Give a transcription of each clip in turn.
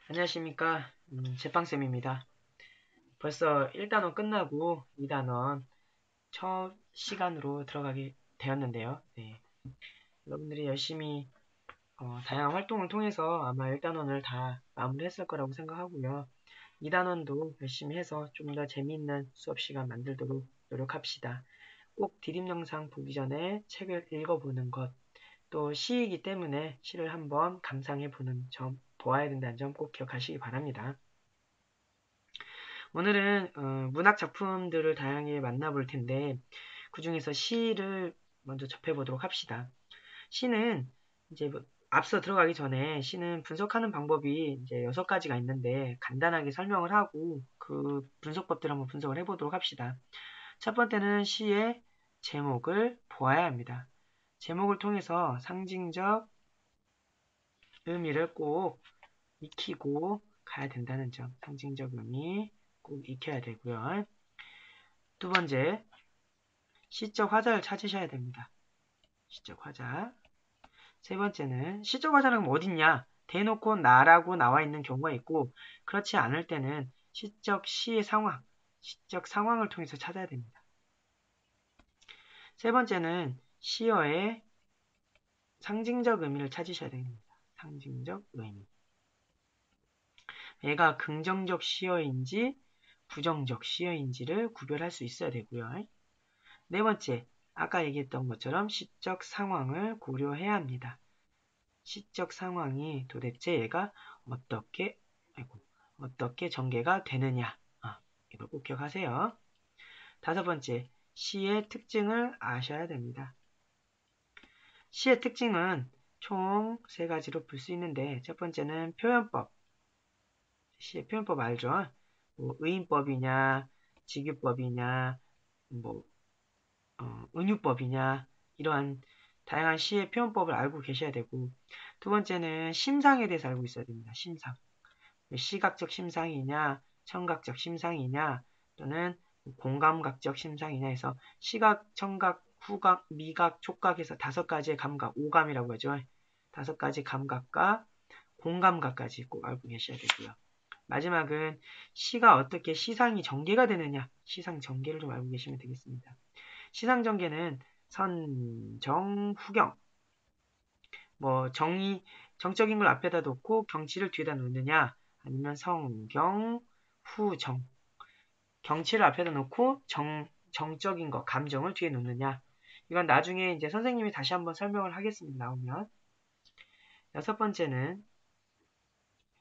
안녕하십니까. 제빵쌤입니다. 벌써 1단원 끝나고 2단원 첫 시간으로 들어가게 되었는데요. 네. 여러분들이 열심히 다양한 활동을 통해서 아마 1단원을 다 마무리했을 거라고 생각하고요. 2단원도 열심히 해서 좀 더 재미있는 수업 시간 만들도록 노력합시다. 꼭 디딤 영상 보기 전에 책을 읽어보는 것, 또 시이기 때문에 시를 한번 감상해보는 점, 보아야 된다는 점 꼭 기억하시기 바랍니다. 오늘은 문학 작품들을 다양하게 만나볼 텐데 그 중에서 시를 먼저 접해보도록 합시다. 시는 이제 앞서 들어가기 전에 시는 분석하는 방법이 이제 6가지가 있는데 간단하게 설명을 하고 그 분석법들 한번 분석을 해보도록 합시다. 첫 번째는 시의 제목을 보아야 합니다. 제목을 통해서 상징적 의미를 꼭 익히고 가야 된다는 점, 상징적 의미 꼭 익혀야 되고요. 두 번째, 시적 화자를 찾으셔야 됩니다. 시적 화자. 세 번째는 시적 화자는 어딨냐? 대놓고 나라고 나와 있는 경우가 있고 그렇지 않을 때는 시적 상황을 통해서 찾아야 됩니다. 세 번째는 시어의 상징적 의미를 찾으셔야 됩니다. 상징적 의미. 얘가 긍정적 시어인지 부정적 시어인지를 구별할 수 있어야 되고요. 네 번째, 아까 얘기했던 것처럼 시적 상황을 고려해야 합니다. 시적 상황이 도대체 얘가 어떻게 전개가 되느냐. 이걸 꼭 기억하세요. 다섯 번째, 시의 특징을 아셔야 됩니다. 시의 특징은 총 3가지로 볼 수 있는데 첫 번째는 표현법. 시의 표현법 알죠? 뭐 의인법이냐, 직유법이냐, 뭐 은유법이냐 이러한 다양한 시의 표현법을 알고 계셔야 되고 두 번째는 심상에 대해서 알고 있어야 됩니다. 심상. 시각적 심상이냐 청각적 심상이냐 또는 공감각적 심상이냐 해서 시각, 청각, 후각, 미각, 촉각에서 5가지의 감각, 오감이라고 하죠. 5가지 감각과 공감각까지 꼭 알고 계셔야 되고요. 마지막은 시가 어떻게 시상이 전개가 되느냐 시상 전개를 좀 알고 계시면 되겠습니다. 시상 전개는 선, 정, 후경. 뭐 정적인 걸 앞에다 놓고 경치를 뒤에다 놓느냐 아니면 성, 경, 후, 정. 경치를 앞에다 놓고 정적인 거, 감정을 뒤에 놓느냐. 이건 나중에 이제 선생님이 다시 한번 설명을 하겠습니다. 나오면. 6번째는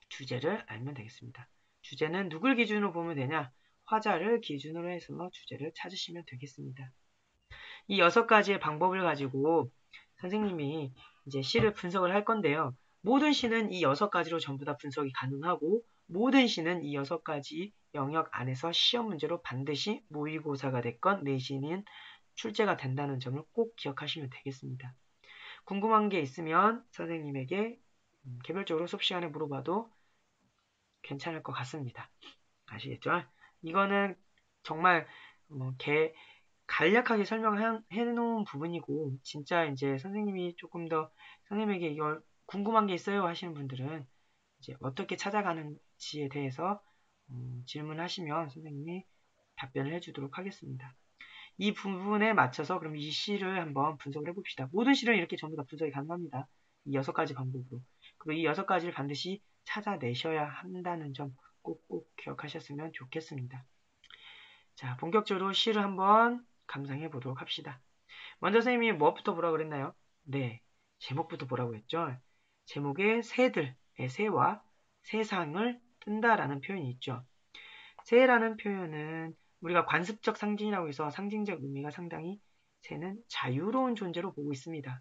주제를 알면 되겠습니다. 주제는 누굴 기준으로 보면 되냐? 화자를 기준으로 해서 주제를 찾으시면 되겠습니다. 이 6가지의 방법을 가지고 선생님이 이제 시를 분석을 할 건데요. 모든 시는 이 6가지로 전부 다 분석이 가능하고 모든 시는 이 6가지 영역 안에서 시험 문제로 반드시 모의고사가 됐건 내신인 출제가 된다는 점을 꼭 기억하시면 되겠습니다. 궁금한 게 있으면 선생님에게 개별적으로 수업 시간에 물어봐도 괜찮을 것 같습니다. 아시겠죠? 이거는 정말 간략하게 설명해 놓은 부분이고 진짜 이제 선생님이 조금 더 선생님에게 이걸 궁금한 게 있어요 하시는 분들은 이제 어떻게 찾아가는지에 대해서 질문하시면 선생님이 답변을 해주도록 하겠습니다. 이 부분에 맞춰서 그럼 이 시를 한번 분석을 해봅시다. 모든 시는 이렇게 전부 다 분석이 가능합니다. 이 6가지 방법으로. 그리고 이 6가지를 반드시 찾아내셔야 한다는 점 꼭꼭 기억하셨으면 좋겠습니다. 자, 본격적으로 시를 한번 감상해 보도록 합시다. 먼저 선생님이 뭐부터 보라고 그랬나요? 네, 제목부터 보라고 했죠. 제목에 새들, 새와 세상을 뜬다라는 표현이 있죠. 새라는 표현은 우리가 관습적 상징이라고 해서 상징적 의미가 상당히 새는 자유로운 존재로 보고 있습니다.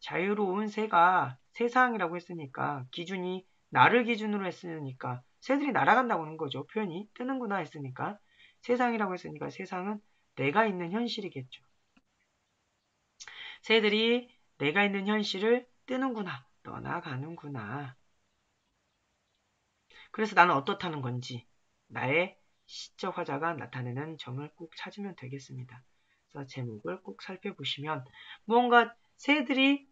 자유로운 새가 세상이라고 했으니까 기준이 나를 기준으로 했으니까 새들이 날아간다고 하는 거죠. 표현이 뜨는구나 했으니까 세상이라고 했으니까 세상은 내가 있는 현실이겠죠. 새들이 내가 있는 현실을 뜨는구나, 떠나가는구나. 그래서 나는 어떻다는 건지 나의 시적 화자가 나타내는 점을 꼭 찾으면 되겠습니다. 그래서 제목을 꼭 살펴보시면 무언가 새들이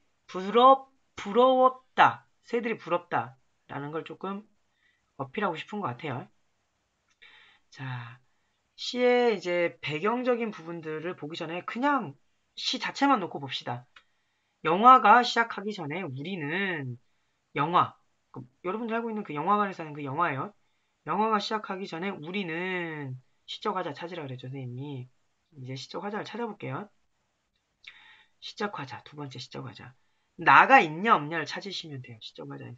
부럽다. 새들이 부럽다. 라는 걸 조금 어필하고 싶은 것 같아요. 자, 시의 이제 배경적인 부분들을 보기 전에 그냥 시 자체만 놓고 봅시다. 영화가 시작하기 전에 우리는 영화, 여러분들 알고 있는 그 영화관에서 하는 그 영화예요. 영화가 시작하기 전에 우리는 시적 화자 찾으라 그랬죠, 선생님이. 이제 시적 화자를 찾아볼게요. 시적 화자, 두 번째 시적 화자. 나가 있냐 없냐를 찾으시면 돼요. 시적 화자에서.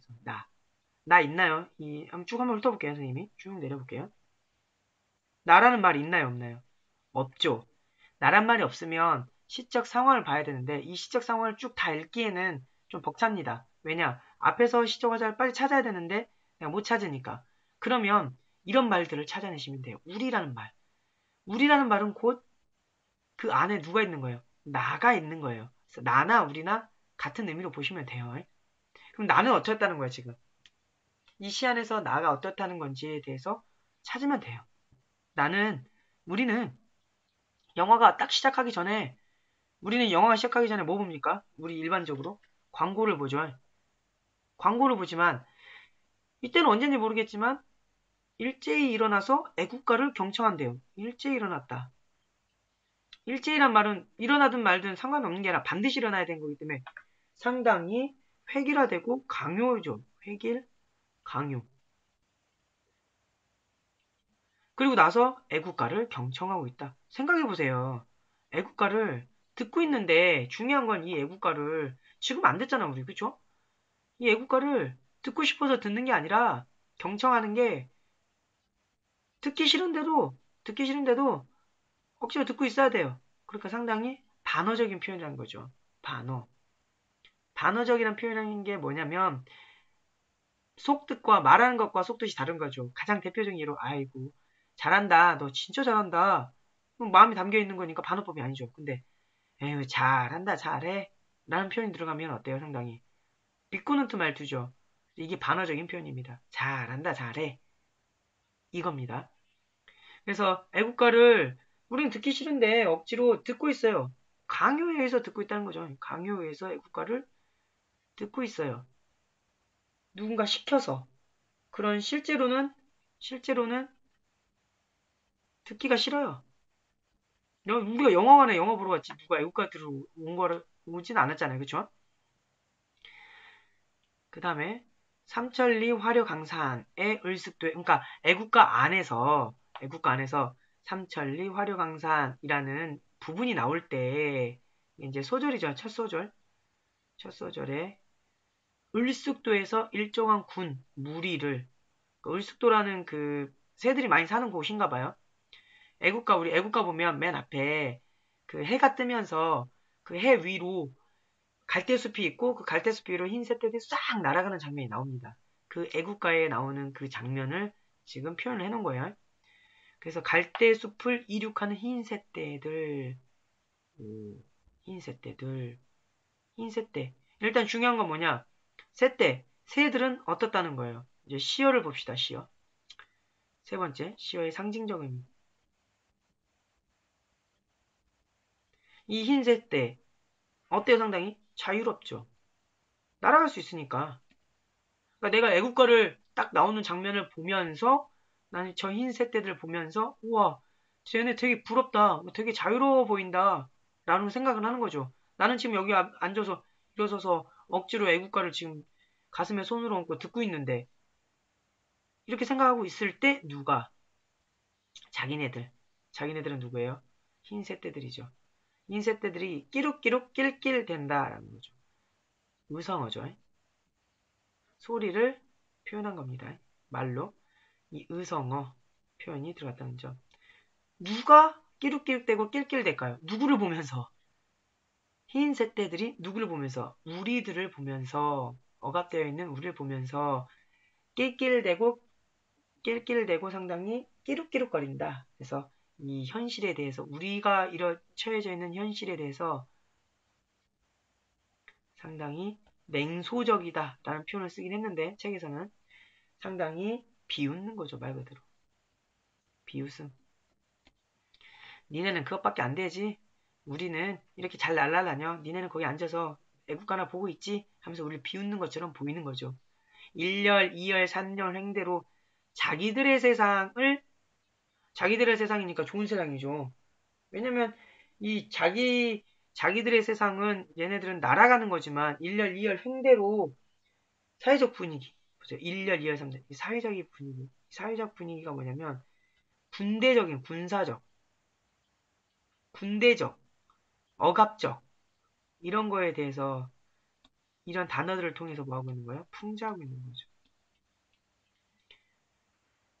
나 있나요? 한번 쭉 한번 훑어볼게요, 선생님이. 쭉 내려볼게요. 나라는 말이 있나요, 없나요? 없죠. 나란 말이 없으면 시적 상황을 봐야 되는데 이 시적 상황을 쭉 다 읽기에는 좀 벅찹니다. 왜냐? 앞에서 시적 화자를 빨리 찾아야 되는데 내가 못 찾으니까. 그러면 이런 말들을 찾아내시면 돼요. 우리라는 말. 우리라는 말은 곧 그 안에 누가 있는 거예요? 나가 있는 거예요. 그래서 나나 우리나 같은 의미로 보시면 돼요. 그럼 나는 어떻다는 거야, 지금? 이 시 안에서 나가 어떻다는 건지에 대해서 찾으면 돼요. 우리는 영화가 딱 시작하기 전에 우리는 영화가 시작하기 전에 뭐 봅니까? 우리 일반적으로 광고를 보죠. 광고를 보지만 이때는 언제인지 모르겠지만 일제히 일어나서 애국가를 경청한대요. 일제히 일어났다. 일제히란 말은 일어나든 말든 상관이 없는 게 아니라 반드시 일어나야 되는 거기 때문에 상당히 획일화되고 강요죠. 획일, 강요. 그리고 나서 애국가를 경청하고 있다. 생각해보세요. 애국가를 듣고 있는데 중요한 건 이 애국가를 지금 안 듣잖아 우리 그쵸? 이 애국가를 듣고 싶어서 듣는 게 아니라 경청하는 게 듣기 싫은데도 억지로 듣고 있어야 돼요. 그러니까 상당히 반어적인 표현이라는 거죠. 반어. 반어적이란 표현인 게 뭐냐면 속뜻과 말하는 것과 속뜻이 다른 거죠. 가장 대표적인 예로 아이고 잘한다. 너 진짜 잘한다. 그럼 마음이 담겨 있는 거니까 반어법이 아니죠. 근데 에휴 잘한다 잘해 라는 표현이 들어가면 어때요 상당히 비꼬는 뜻 말투죠. 이게 반어적인 표현입니다. 잘한다 잘해 이겁니다. 그래서 애국가를 우리는 듣기 싫은데 억지로 듣고 있어요. 강요에 의해서 듣고 있다는 거죠. 강요에 의해서 애국가를 듣고 있어요. 누군가 시켜서. 그런 실제로는 듣기가 싫어요. 우리가 영화관에 영화 보러 갔지 누가 애국가 들으러 온 거를 오진 않았잖아요. 그쵸? 그 다음에 삼천리 화려강산의 을숙도에 그러니까 애국가 안에서 삼천리 화려강산이라는 부분이 나올 때 이제 소절이죠. 첫 소절에 을숙도에서 일정한 군 무리를 을숙도라는 그 새들이 많이 사는 곳인가 봐요. 우리 애국가 보면 맨 앞에 그 해가 뜨면서 그 해 위로 갈대숲이 있고 그 갈대숲 위로 흰 새떼들이 싹 날아가는 장면이 나옵니다. 그 애국가에 나오는 그 장면을 지금 표현을 해놓은 거예요. 그래서 갈대숲을 이륙하는 흰 새떼들, 흰 새떼들, 흰 새떼. 일단 중요한 건 뭐냐? 새들은 어떻다는 거예요. 이제 시어를 봅시다. 시어. 세 번째, 시어의 상징적 의미. 이 흰 새떼 어때요? 상당히 자유롭죠. 날아갈 수 있으니까. 그러니까 내가 애국가를 딱 나오는 장면을 보면서 나는 저 흰 새떼들을 보면서 우와 쟤네 되게 부럽다 되게 자유로워 보인다 라는 생각을 하는 거죠. 나는 지금 여기 앉아서 일어서서 억지로 애국가를 지금 가슴에 손으로 얹고 듣고 있는데 이렇게 생각하고 있을 때 누가 자기네들은 누구예요? 흰 새떼들이죠. 흰 새떼들이 끼룩끼룩 낄낄 된다라는 거죠. 의성어죠. 소리를 표현한 겁니다. 말로 이 의성어 표현이 들어갔다는 점. 누가 끼룩끼룩대고 낄낄댈까요? 누구를 보면서? 흰 새떼들이 누구를 보면서? 우리들을 보면서 억압되어 있는 우리를 보면서 낄낄대고 낄낄대고 상당히 끼룩끼룩거린다. 그래서 이 현실에 대해서 우리가 처해져 있는 현실에 대해서 상당히 냉소적이다 라는 표현을 쓰긴 했는데 책에서는 상당히 비웃는 거죠. 말 그대로. 비웃음. 니네는 그것밖에 안 되지. 우리는 이렇게 잘 날아다녀. 니네는 거기 앉아서 애국가나 보고 있지? 하면서 우리를 비웃는 것처럼 보이는 거죠. 1열, 2열, 3열 행대로 자기들의 세상이니까 좋은 세상이죠. 왜냐면 이 자기들의 세상은 얘네들은 날아가는 거지만 1열, 2열 횡대로 사회적 분위기. 보세요. 1열, 2열, 3열. 사회적인 분위기. 사회적 분위기가 뭐냐면 군대적인, 군대적, 억압적 이런 거에 대해서 이런 단어들을 통해서 뭐 하고 있는 거예요? 풍자하고 있는 거죠.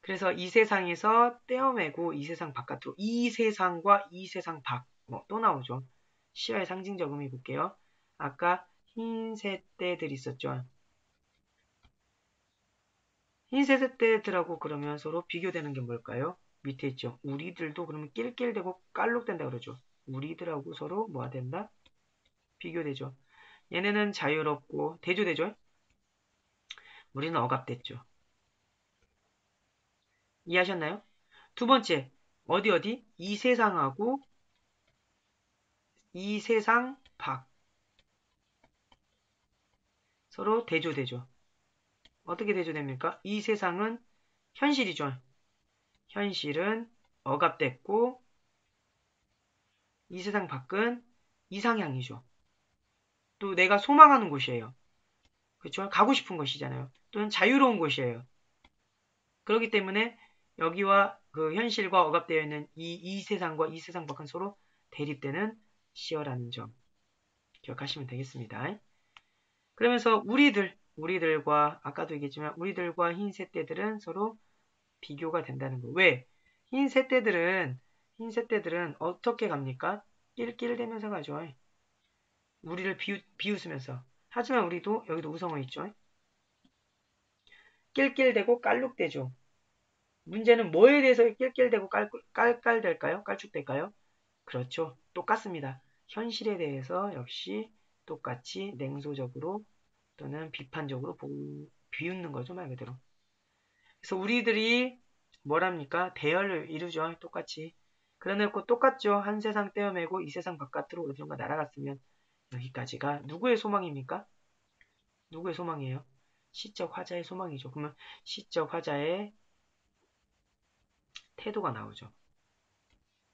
그래서 이 세상에서 떼어매고 이 세상 바깥으로 이 세상과 이 세상 밖 또 나오죠. 시야의 상징적 의미 볼게요. 아까 흰색 떼들 있었죠. 흰색 떼들하고 그러면 서로 비교되는 게 뭘까요? 밑에 있죠. 우리들도 그러면 낄낄대고 깔록된다 그러죠. 우리들하고 서로 뭐가 된다? 비교되죠. 얘네는 자유롭고 대조되죠. 우리는 억압됐죠. 이해하셨나요? 두 번째, 어디? 이 세상하고 이 세상 밖 서로 대조되죠. 어떻게 대조됩니까? 이 세상은 현실이죠. 현실은 억압됐고 이 세상 밖은 이상향이죠. 또 내가 소망하는 곳이에요. 그렇죠? 가고 싶은 곳이잖아요. 또는 자유로운 곳이에요. 그렇기 때문에 여기와 그 현실과 억압되어 있는 이 세상과 이 세상 밖은 서로 대립되는 시어라는 점 기억하시면 되겠습니다. 그러면서 우리들과 아까도 얘기했지만 우리들과 흰 새떼들은 서로 비교가 된다는 거. 왜? 흰 새떼들은 어떻게 갑니까? 낄낄대면서 가죠. 우리를 비웃으면서. 하지만 우리도 여기도 우성어 있죠. 낄낄대고 깔룩대죠. 문제는 뭐에 대해서 낄낄대고 깔깔댈까요? 깔쭉댈까요? 그렇죠. 똑같습니다. 현실에 대해서 역시 똑같이 냉소적으로 또는 비판적으로 비웃는 거죠, 말 그대로. 그래서 우리들이 뭐랍니까? 대열을 이루죠, 똑같이. 그래놓고 똑같죠. 한 세상 떼어매고 이 세상 바깥으로 어디론가 날아갔으면 여기까지가 누구의 소망입니까? 누구의 소망이에요? 시적 화자의 소망이죠. 그러면 시적 화자의 태도가 나오죠.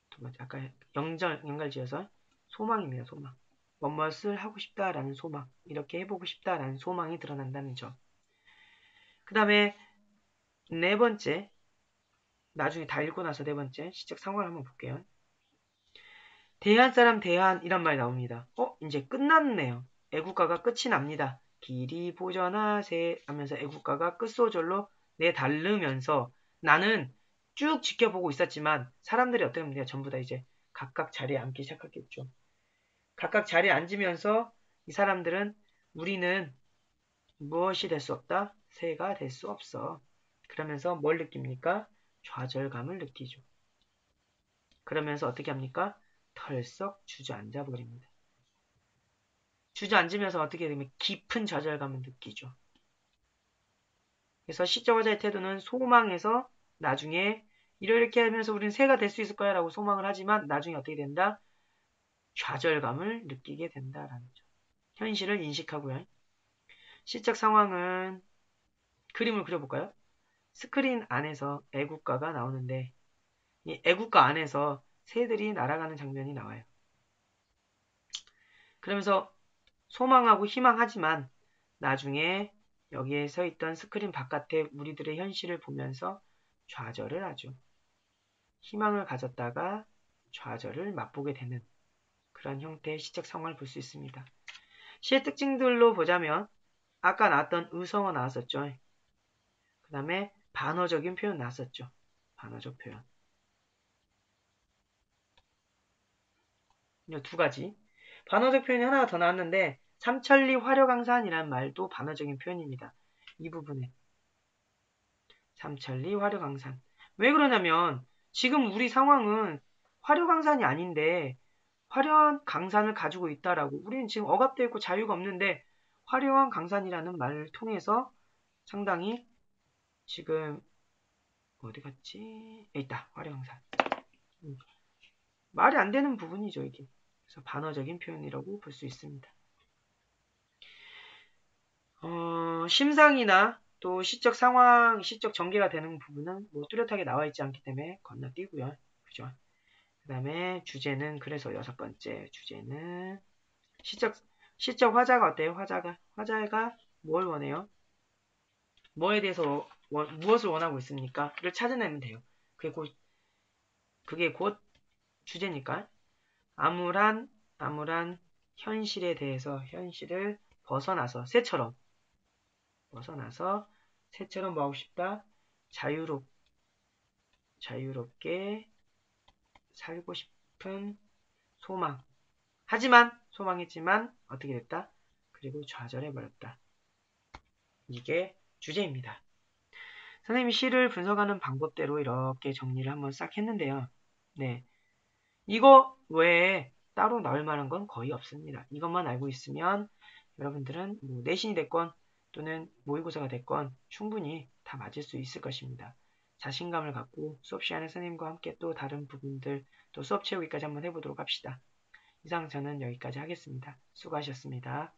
두 번째, 아까 연갈지어서 소망입니다, 소망. 무엇을 하고 싶다라는 소망, 이렇게 해보고 싶다라는 소망이 드러난다는 점. 그 다음에 네 번째, 나중에 다 읽고 나서 네 번째, 시적 상황을 한번 볼게요. 대한 사람 대한 이란 말이 나옵니다. 이제 끝났네요. 애국가가 끝이 납니다. 길이 보전하세 하면서 애국가가 끝소절로 내달르면서 나는 쭉 지켜보고 있었지만 사람들이 어떻게 하면 돼요? 전부 다 이제 각각 자리에 앉기 시작하겠죠. 각각 자리에 앉으면서 이 사람들은 우리는 무엇이 될 수 없다? 새가 될 수 없어. 그러면서 뭘 느낍니까? 좌절감을 느끼죠. 그러면서 어떻게 합니까? 털썩 주저앉아 버립니다. 주저앉으면서 어떻게 되면 깊은 좌절감을 느끼죠. 그래서 시적 화자의 태도는 소망에서 나중에 이렇게 하면서 우리는 새가 될 수 있을 거야 라고 소망을 하지만 나중에 어떻게 된다? 좌절감을 느끼게 된다라는 점. 현실을 인식하고요. 시적 상황은 그림을 그려볼까요? 스크린 안에서 애국가가 나오는데 이 애국가 안에서 새들이 날아가는 장면이 나와요. 그러면서 소망하고 희망하지만 나중에 여기에 서 있던 스크린 바깥에 우리들의 현실을 보면서 좌절을 하죠. 희망을 가졌다가 좌절을 맛보게 되는 그런 형태의 시적 상황을 볼 수 있습니다. 시의 특징들로 보자면 아까 나왔던 의성어 나왔었죠. 그 다음에 반어적인 표현 나왔었죠. 반어적 표현. 이 두 가지. 반어적 표현이 하나가 더 나왔는데 삼천리 화려강산이라는 말도 반어적인 표현입니다. 이 부분에 삼천리 화려강산. 왜 그러냐면 지금 우리 상황은 화려강산이 아닌데 화려한 강산을 가지고 있다라고 우리는 지금 억압되어 있고 자유가 없는데 화려한 강산이라는 말을 통해서 상당히 지금 어디 갔지? 여기 있다. 화려강산. 말이 안 되는 부분이죠, 이게. 그래서 반어적인 표현이라고 볼 수 있습니다. 심상이나 또 시적 상황, 시적 전개가 되는 부분은 뭐 뚜렷하게 나와 있지 않기 때문에 건너뛰고요. 그죠? 그 다음에 주제는 그래서 6번째 주제는 시적 화자가 어때요? 화자가 뭘 원해요? 뭐에 대해서 무엇을 원하고 있습니까?를 찾아내면 돼요. 그게 곧 주제니까 암울한 현실에 대해서 현실을 벗어나서 새처럼 뭐 하고 싶다? 자유롭게 살고 싶은 소망. 하지만 소망했지만 어떻게 됐다? 그리고 좌절해버렸다. 이게 주제입니다. 선생님이 시를 분석하는 방법대로 이렇게 정리를 한번 싹 했는데요. 네, 이거 외에 따로 나올 만한 건 거의 없습니다. 이것만 알고 있으면 여러분들은 뭐 내신이 됐건 또는 모의고사가 됐건 충분히 다 맞을 수 있을 것입니다. 자신감을 갖고 수업 시간에 선생님과 함께 또 다른 부분들 또 수업 채우기까지 한번 해보도록 합시다. 이상 저는 여기까지 하겠습니다. 수고하셨습니다.